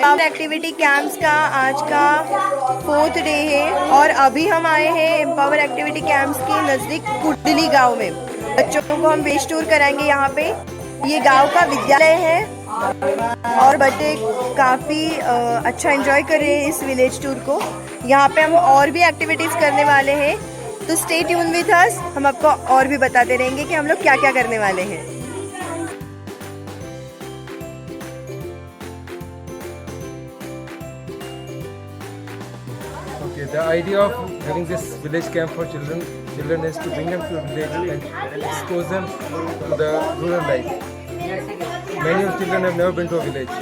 और activity camps का आज का 4th डे है और अभी हम आए हैं एम्पावर एक्टिविटी कैंप्स के नज़दीक कुडली गांव में। बच्चों को हम विलेज टूर कराएंगे यहाँ पे। ये गांव का विद्यालय है और बच्चे काफ़ी अच्छा एंजॉय कर रहे हैं इस विलेज टूर को। यहाँ पे हम और भी एक्टिविटीज़ करने वाले हैं, तो स्टे ट्यून विद अस। हम आपको और भी बताते रहेंगे कि हम लोग क्या क्या करने वाले हैं। Okay, the idea of having this village camp for children is to bring them to the village and expose them to the rural life. Many of children have never been to a village,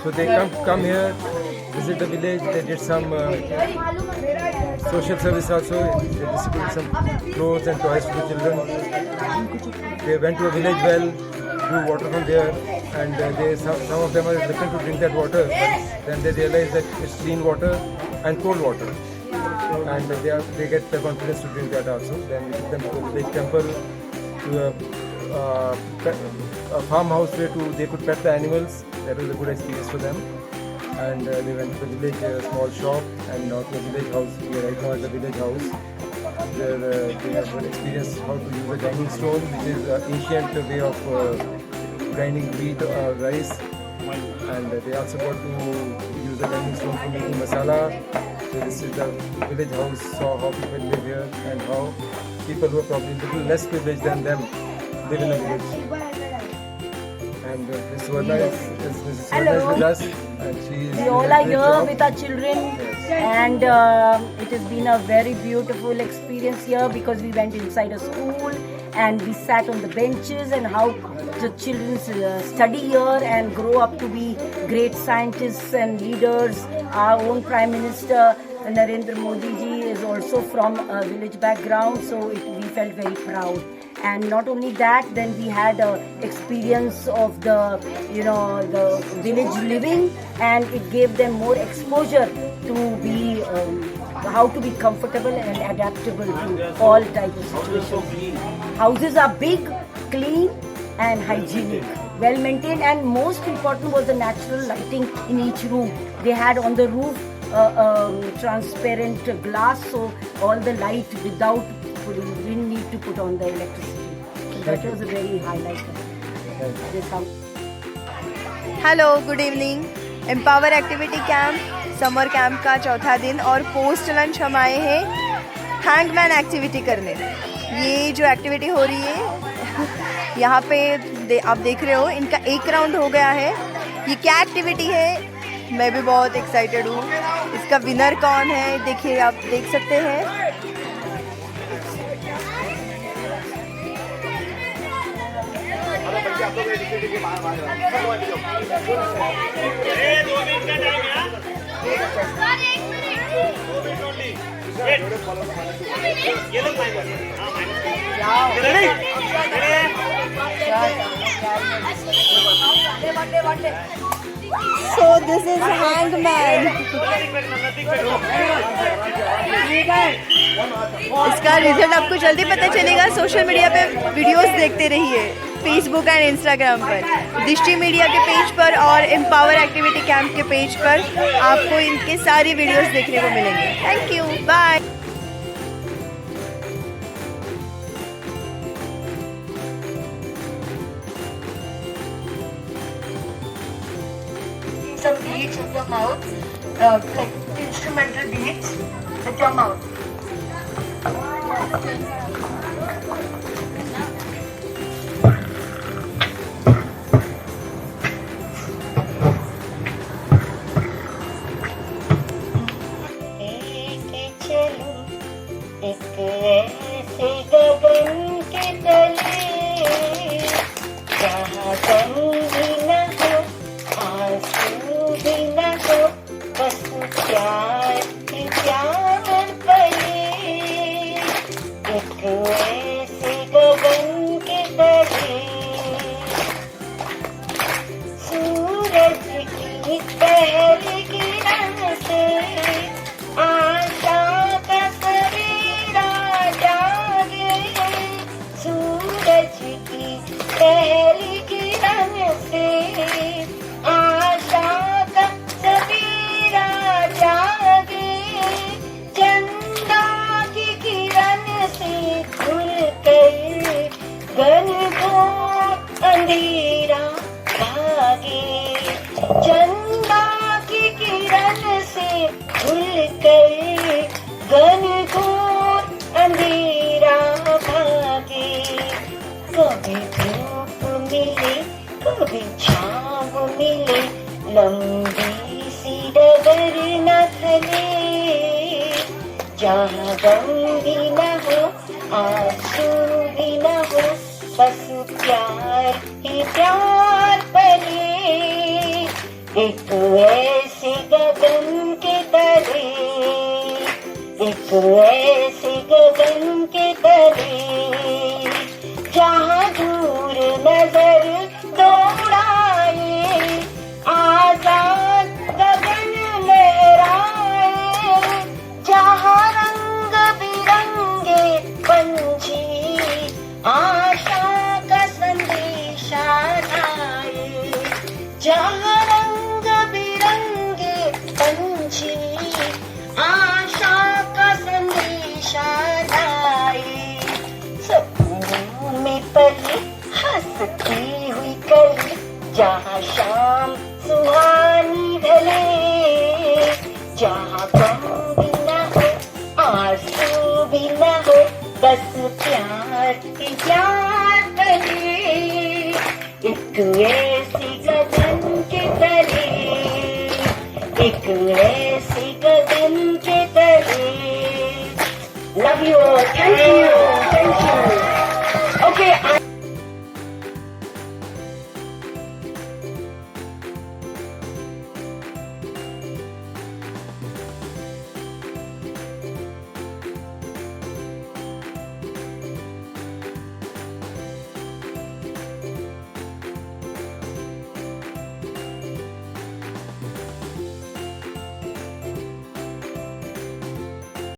so they come here, visit the village. They did some social service also. They distributed some clothes and toys to the children. They went to a village well, drew water from there, and some of them are reluctant to drink that water. But then they realize that it's clean water and cold water, and they get the confidence to drink that also. Then we took them to a village temple, to a farmhouse where they could pet the animals. That was a good experience for them. And they went to the village small shop, and now to the village house. We are right now at the village house, where they have experienced how to use a grinding stone, which is an ancient way of grinding wheat or rice. And they also got to use the grinding stone for making masala. So this is the village house, saw how people live here and how people who are probably a little less privileged than them live in a village. And Ms. Swarna is with us, and she is. We all are here with our children, and it has been a very beautiful experience here because we went inside a school and we sat on the benches and how the children study here and grow up to be great scientists and leaders. Our own Prime Minister Narendra Modi ji is also from a village background, so we felt very proud. And not only that, then we had experience of the village living, and it gave them more exposure to be how to be comfortable and adaptable to all types of situations. Houses are big, clean and hygienic, well maintained, and most important was the natural lighting in each room. They had on the roof transparent glass, so all the light without we didn't need to put on the electricity. So that was a very highlight of this house. Hello, good evening. Empower activity camp summer camp का चौथा दिन और post lunch हम आए हैं hangman activity करने। ये जो एक्टिविटी हो रही है यहाँ पे आप देख रहे हो, इनका एक राउंड हो गया है। ये क्या एक्टिविटी है, मैं भी बहुत एक्साइटेड हूँ। इसका विनर कौन है देखिए, आप देख सकते हैं। So this is hangman. इसका रिजल्ट आपको जल्दी पता चलेगा। सोशल मीडिया पे वीडियोस देखते रहिए, फेसबुक एंड इंस्टाग्राम पर, दृष्टि मीडिया के पेज पर और एम्पावर एक्टिविटी कैंप के पेज पर आपको इनके सारी वीडियोस देखने को मिलेंगे। Thank you, bye. Some beats with your mouth, like instrumental beats with your mouth. एक ऐसे गगन के तले जहाँ गम भी न हो, आंसू भी न हो, बस प्यार ही प्यार पले। एक घनघोर अंधेरा भागे, चंदा की किरण से खुलकर घनघोर अंधेरा भागे। कभी धूप मिले कभी छाँव मिले, लंबी सी डगर न खले, जहाँ गम भी न हो आंसू भी न हो, बस प्यार ही प्यार पले। एक ऐसे गगन के तले, एक ऐसे गगन के तले, जहाँ दूर नजर दौड़ाए, आजाद गगन लहराए, जहाँ रंग बिरंगे पंछी आशा का संदेशा लाए, जहाँ रंग बिरंगे पंछी आशा का संदेशा लाए। सपनों में पली हंसती हुई कली, जहाँ शाम सुहानी ढले, जहाँ गम भी न हो आंसू भी न हो, बस प्यार ही प्यार पले। एक